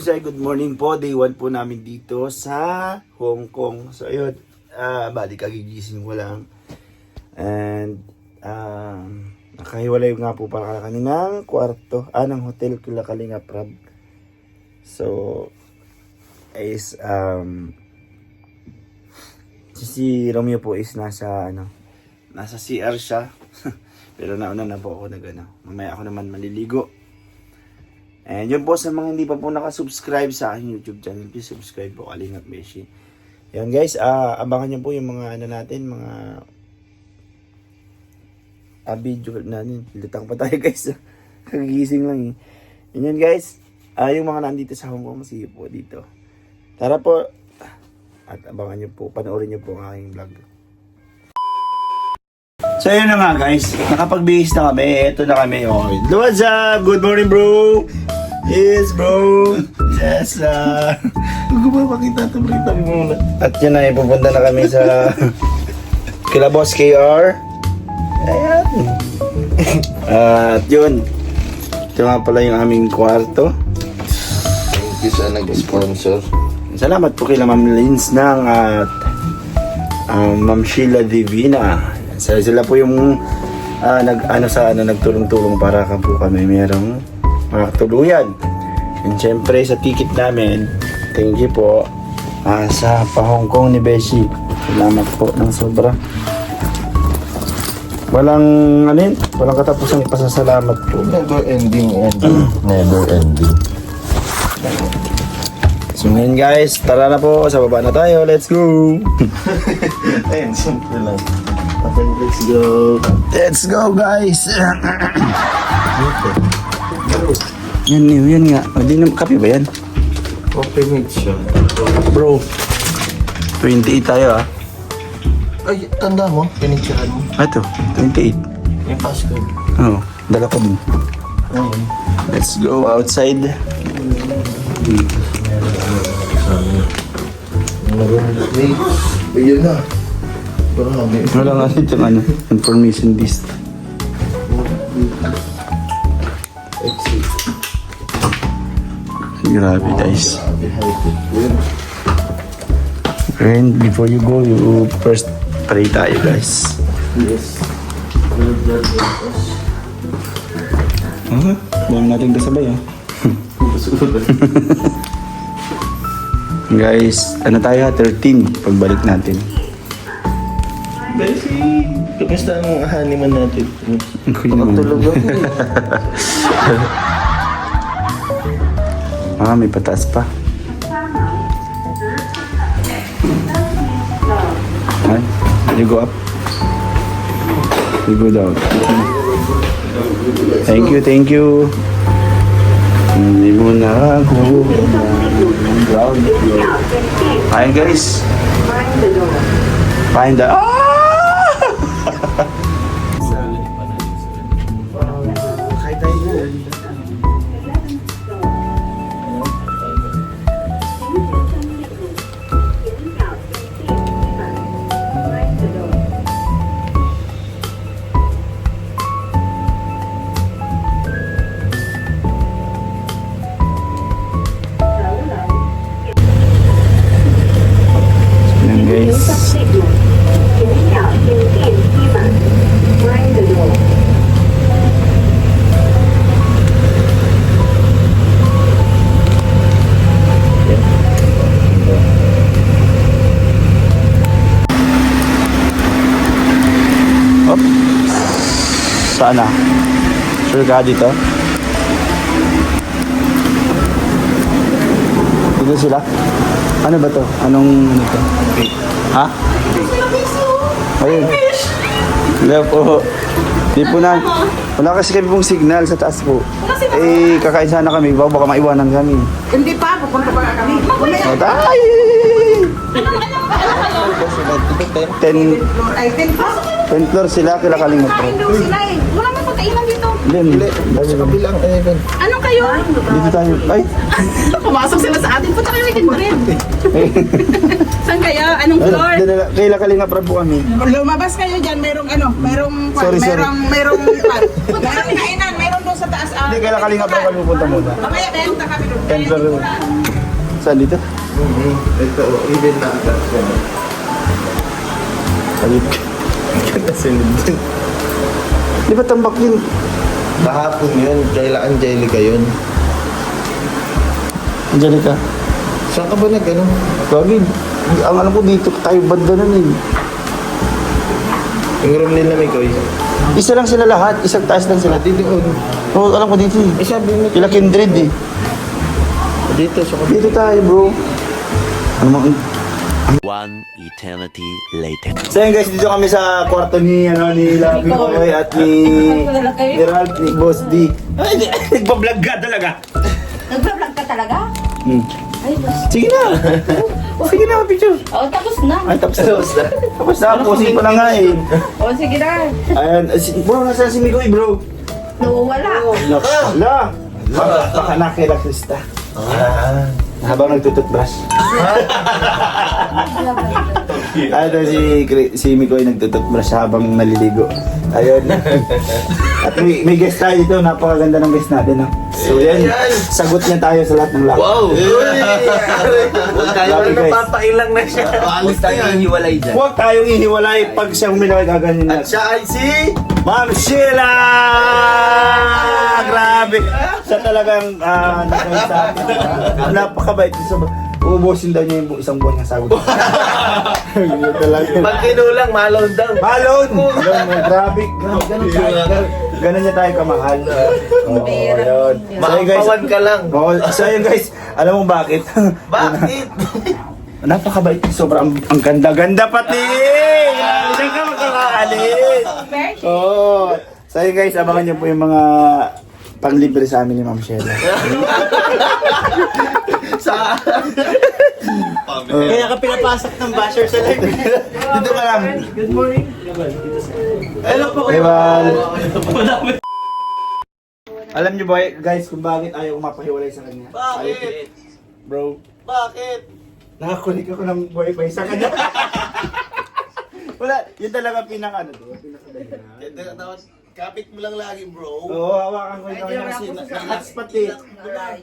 Kapuso, good morning po. Day 1 po namin dito sa Hong Kong. So ayun, bali kagigising ko lang. And nakahiwalay nga po para kaninang kwarto. Ng hotel kila Kalinga Prab. So is si Romeo po is nasa CR siya. Pero nauna na po ako mamaya ako naman maliligo. And yun po sa mga hindi pa po nakasubscribe sa aking YouTube channel, please subscribe po, Kalingap Beshi. Yan guys, abangan nyo po yung mga natin, mga video natin. Lutang pa tayo guys. Kagigising lang eh. Yun guys, yung mga nandito sa Hong Kong, sige po dito. Tara po, at abangan nyo po, panoorin nyo po ang aking vlog. So yun na nga guys, nakapag-bihis na kami, eto na kami. Okay. What's up? Good morning bro! Yes bro! Yes Huwag ba makita ito, makita mo muna. At yun na, pupunta na kami sa kila Boss KR. Ayan. At yun, ito nga pala yung aming kwarto. Thank you sa nag-sponsor. Salamat po kila Ma'am Lins ng at Ma'am Sheila Divina. Sila po yung nagtulong-tulong para po kami merong tuluyan. And syempre sa ticket namin, thank you po sa pa-Hong Kong ni Beshi. Salamat po ng sobra. Walang katapusang pasasalamat po. Never ending. Never ending. So ngayon guys, tara na po, sa baba na tayo. Let's go! Ayun, simple lang. Okay, let's go. Let's go guys! Yan nga. Hindi na kape ba yan? Okay, mate siya. Bro, 28 tayo Ay, tanda mo? Pinicturean mo? Ito, 28. Yung passcode. Oo, dala ko din. Ayun. Let's go outside. Wait. Ayun na. Marami. Wala nga dito yung information list. Exit. Grabe guys. And before you go, you first pray tayo guys. Yes. Huwag natin kasabay Guys, tayo 13 pagbalik natin. Beshi, kamusta ang haniman natin? Makatulog ako may pataas pa. Ay, you go up. You go down. Thank you. Hindi mo na ako ground. Ayan guys. Find the... Saan na? Sure ka dito? Dito sila? Ano ba to? Anong to? Ha? Ayun. Wala po. Di po na. Wala kasi kami pong signal sa taas po. Kakain sana kami. Baka maiwanan kami. Hindi pa. Pupunta pa kami. Ay! 10 floor sila, kila Kalinga Prab. Sila eh. Wala mo pagkainan dito. Hindi. Sa kabilang, Anong kayo? Dito tayo. Ay! Pumasok sila sa atin. Punta kayo weekend rin. Saan kayo? Anong floor? Kaila Kalinga Prab po kami. Lumabas kayo dyan. Merong ano? Merong Sorry. merong kainan. Merong doon sa taas. Hindi, kaila Kalinga Prab kami pupunta muna. Mamaya benta kami doon. Temporary. Saan dito? Ito, even na agad siya. Salit. Ganda sinunod. Di ba tambak yun? Kahapon yun, kaila Angelica yun. Angelica. Saan ka ba nag-ano? Gagin. Ang alam ko dito tayo banda nun eh. Yung room nila may koy. Isa lang sila lahat. Isang taas lang sila. Dito doon. Oo, alam ko dito eh. Eh sabi mo, Kila Kindred eh. dito sa Dito tayo bro. Ano mo? One eternity later. So yun guys, dito kami sa kwarto ni Labi Koy at ni Ralph, ni Boss D. Ay, nagpa-vlog ka talaga. Nag-vlog ka talaga? Ay, boss. Sige na. Sige na, picture. Oh, tapos na. Ay, tapos na. Tapos na, posing ko na nga eh. Oh, sige na. Ayan, bro, nasaan si Mikoy bro? Nawawala. Nakala. Baka nakila Krista. Habang nagtututbrush. Ito si Mikoy nagtututbrush habang naliligo. Ayun. At may guest tayo dito. Napakaganda ng guest natin. No? So yan, sagot niya tayo sa lahat ng lahat. Wow! Huwag tayo Love you, guys. napapailang na siya. Huwag tayo hiwalay dyan. Huwag tayong ihiwalay pag siyang minawag gaganyan At natin. siya ay si... Ma'am Sheila! Grabe! Siya talagang nagawin sa atin. Napakabait. Uubusin daw niya yung isang buwan na sagot. Yun talaga. Pag kinulang, malon daw. Malon! Grabe. Ganun niya tayo kamahal. Oo, yun. So yun guys. Makapawan ka lang. So yun guys, alam mo bakit? Bakit? Napakabait. Sobrang ang ganda-ganda pati! Grabe siya ka magkakaalis! Oo. So yun guys, abangan niyo po yung mga panglibre sa amin ni Ma'am Sheila. Kaya ka pinapasok ng basher sa live. Dito ka lang. Good morning. Hello po. Ewan. Alam niyo ba guys kung bakit ayaw ko mapahiwalay sa kanya? Bakit? Bro, Bakit? nakakulik ako ng wifi sa kanya. Wala, yun talaga pinaka ano to, pinaka Kapit mo lang lagi, bro. Oo, hawakan ko yung kanya kasi na-hotspot eh.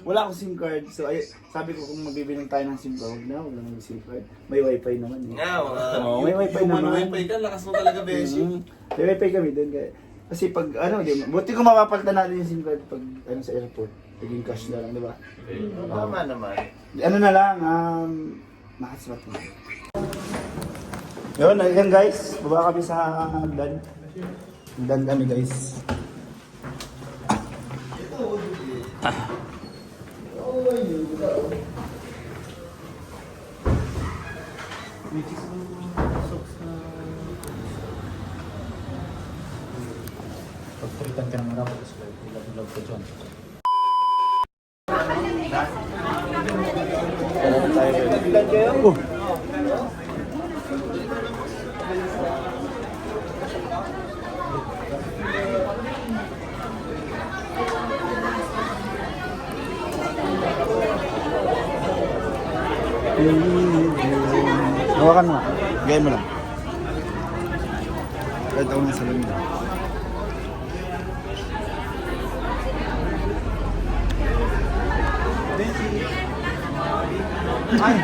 Wala akong SIM card. So sabi ko kung magbibilang tayo ng SIM card, huwag na mag-SIM card. May wifi naman eh. Oo, may wifi naman. Wifi ka, lakas mo talaga, Beshi. May wifi kami din kaya. Kasi pag ano, buti ko mapapalitan natin yung SIM card pag ano sa airport. Naging cash na lang, di ba? Tama naman. Ano na lang, na-hotspot na. Yun, ayan guys. Baba kami sa hagdan. Hagdan kami guys. Pagpalitan ka ng harap, tapos ilag ka dyan. Oh. Hawakan mo. Gaya mo lang. Kahit ako nasa lang. Ay!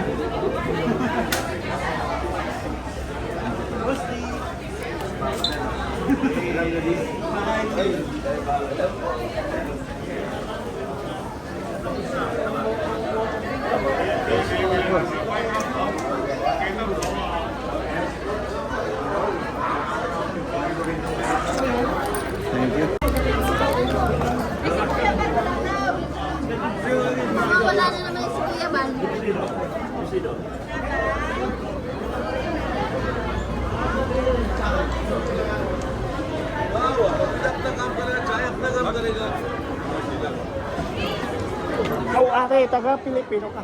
Wala na naman si Kuya Ban. Ikaw ate, taga Pilipino ka.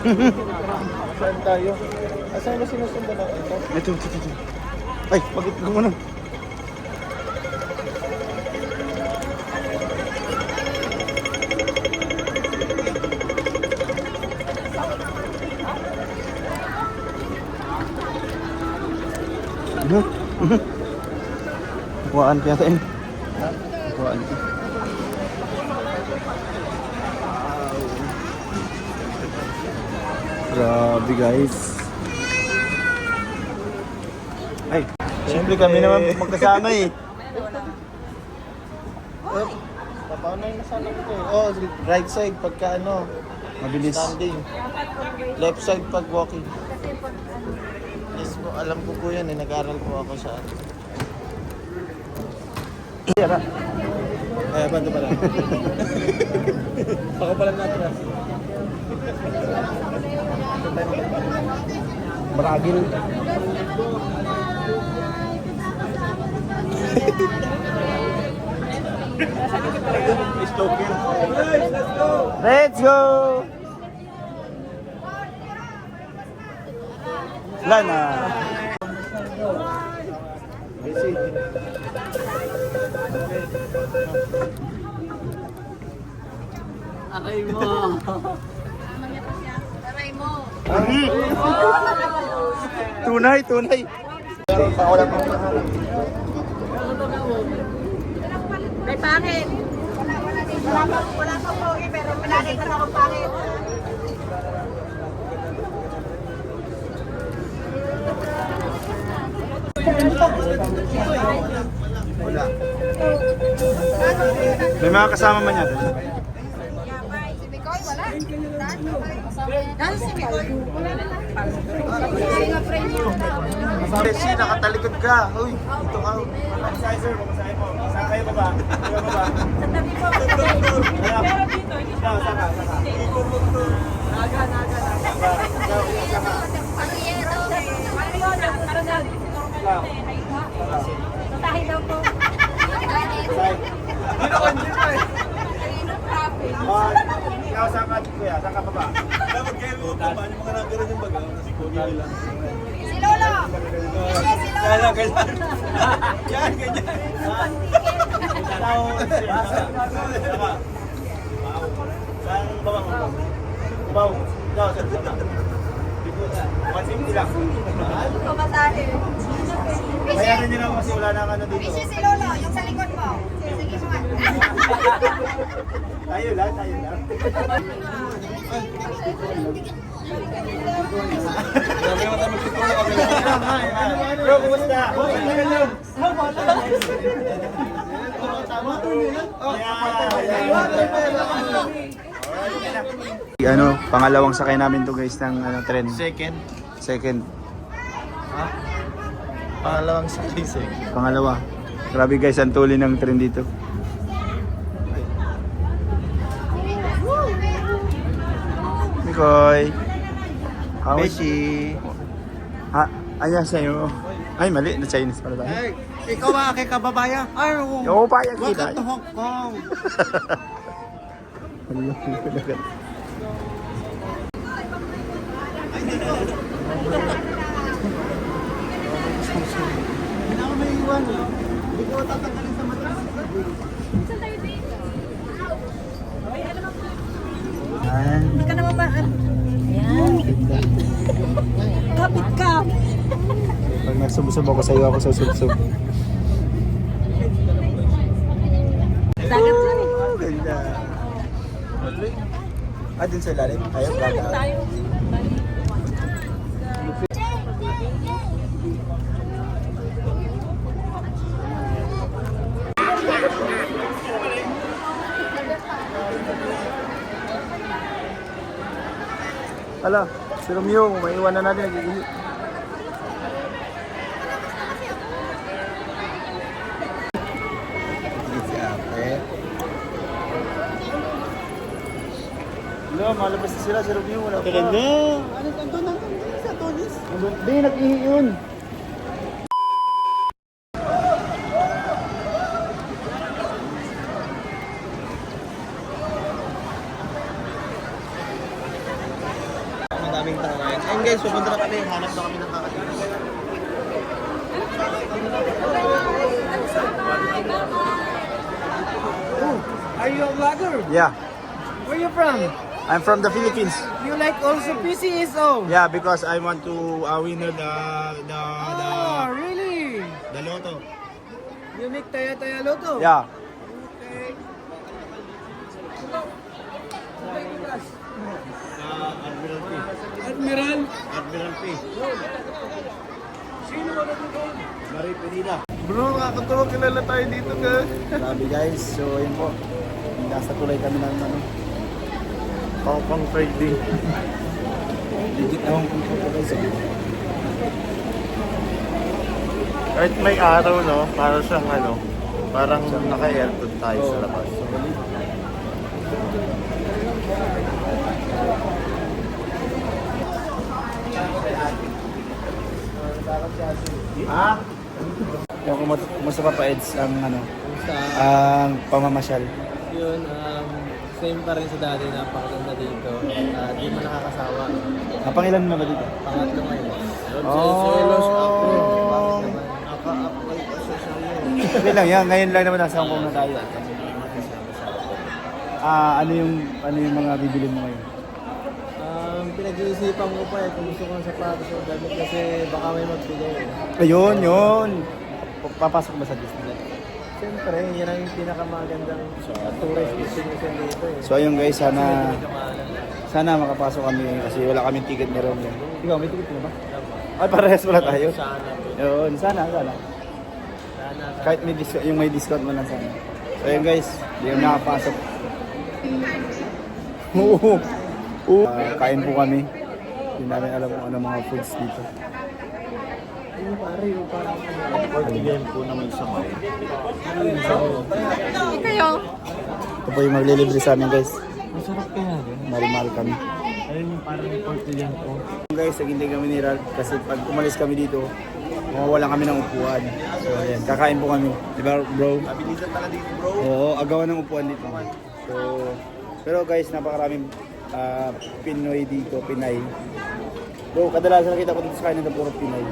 Saan tayo? Asan ba sinusundan natin ito? Ito. Ay, bakit ka muna? Kuhaan kaya tayo. Kuhaan ka. Grabe guys. Ay, siyempre kami naman magkasama eh. Paano yung nasana ko eh? Oh, right side pagka ano, Mabilis. standing. Left side pag walking. Yes po, alam ko po yan eh. Nag-aral po ako sa ano. Tira. Kaya ba ito pala? Ako pala natin ah. Maragil. Let's go! Lana. Aray mo. Aray mo. Tunay. May pangit. Wala pa po, pero pinakita na akong pangit. May mga kasama man yan. Si Mikoy, wala. Nasa si Mikoy. Ay, nga friend niya. Messi, nakatalikod ka. Uy, dito ka. Saan kayo baba? Tahi daw po. Ikaw saan ka kuya? Saan ka baba? Si Lolo. Si Lolo. Saan baba mo? Baw. Ikaw saan baba? Pansin lang. Pamatahe. Bayaran nyo lang kasi wala na ano dito. Busy si Lolo, yung sa likod mo. Sige mo. Tayo lang. Bro, kumusta? Ano, pangalawang sakay namin to guys ng tren. Second. Ha? Pangalawang sakay. Pangalawa. Grabe guys, ang tuloy ng tren dito. Mikoy. How is she? Ha? Ayan sa'yo. Ay, mali. Na Chinese pala tayo. Hey, ikaw ba aking kababayan? Ay, Yo, payag kita. welcome to Hong Kong. Hindi ako may iwan. Hindi ko tatanggalin sa mata. Hindi ka naman ba? Ayan. Kapit ka. Pag nagsubsob ako sa'yo, ako susubsob. Dagat lang eh. Oh, ganda. Din sa ilalim. Tayo, baga. Tayo. Hala, si Romeo, maiwan na natin. Nag-iihi. Si ate. Hala, malabas na sila si Romeo. Wala pa. Ano, nandun sa Tonis? Hindi, nag-ihi yun. daming tao ngayon. Ayun guys, pupunta na kami. Hanap na kami ng kakatinis. Are you a vlogger? Yeah, Where you from? I'm from the Philippines. You like also PCSO? Yeah, because I want to win the Oh, really? lotto. You make Taya Lotto? Yeah. Okay. Admiral P. Admiral? Admiral P. Marie Pinida. Bro, kakatawa kilala tayo dito ka. Grabe guys, so yun po. Nasa tulay kami ng ano. Pang trading. Legit na Hong Kong po guys. Kahit may araw, no? Para siyang ano, parang naka-aircon tayo sa labas. Ha? Yung kumusta pa Eds ang ano, ang pamamasyal. Yun, same pa rin sa dati, napakaganda dito. Di mo nakakasawa. Pangilan mo ba dito? Pangatlo ngayon. Oh. Naka-apply pa siya sa iyo. Okay lang yan, ngayon lang naman nasa Hong Kong na tayo. Ano yung mga bibili mo ngayon? Pinag-iisipan ko pa kung gusto ko ng sapatos o damit kasi baka may magbigay. Ayun, yun. Papasok ba sa Disney? Siyempre, yan ang pinakamagandang tourist destination dito eh. So ayun guys, sana makapasok kami kasi wala kaming ticket ni Romeo. Ikaw, may ticket mo ba? Ay, parehas wala tayo. Sana. Yun, sana. Kahit may discount, yung may discount mo lang sana. So ayun guys, hindi kami nakapasok. Oo. Kain po kami. Hindi namin alam kung ano mga foods dito. Pag-game po naman sa mga. Kayo? Ito po yung maglilibre sa amin guys. Masarap kaya rin. Mahal kami. Ayun yung parang portillan ko. Guys, naghintay kami ni Ralph kasi pag umalis kami dito, mawawalan kami ng upuan. So ayan, kakain po kami. Di ba bro? Mabilisan talaga dito, bro. Oo, agawan ng upuan dito. So, pero guys, napakaraming Pinoy dito, Pinay. Bro, kadalasan nakita ko dito sa kanila puro Pinay.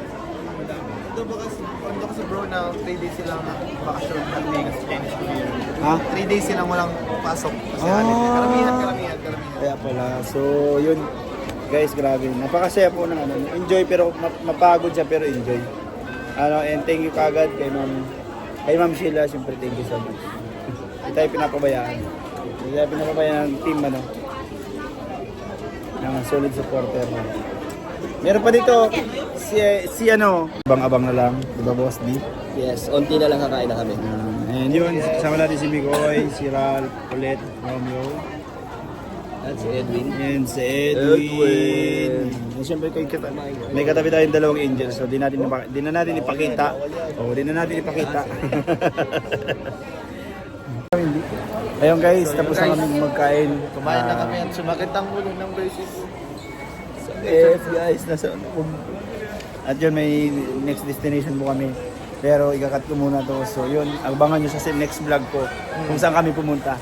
Ito ba kasi bro na 3 days silang bakasyon holiday kasi Chinese New Year. Ha? 3 days silang walang pasok kasi Ah. holiday. Karamihan. Kaya pala. So, yun. Guys, grabe. Napakasaya po ng ano. Enjoy pero mapagod siya pero enjoy. And thank you kagad kay Ma'am Sheila. Siyempre, thank you so much. Hindi tayo pinapabayaan. Hindi tayo pinapabayaan ng team, ano. Ng solid supporter. Meron pa dito, si ano, abang-abang na lang. Diba, Boss D? Yes, onti na lang kakain na kami. And yun, kasama natin si Migoy, si Ralph, Colette, Romeo. That's Edwin. Yan si Edwin. Siyempre may katabi tayong dalawang angel so di na natin ipakita. Di na natin ipakita. Ayun guys, tapos na kami magkain. Kumain na kami at sumakit ang ulo ng braces. Guys, nasa at yun may next destination po kami. Pero ikakat ko muna to. So yun, abangan nyo sa next vlog ko kung saan kami pumunta.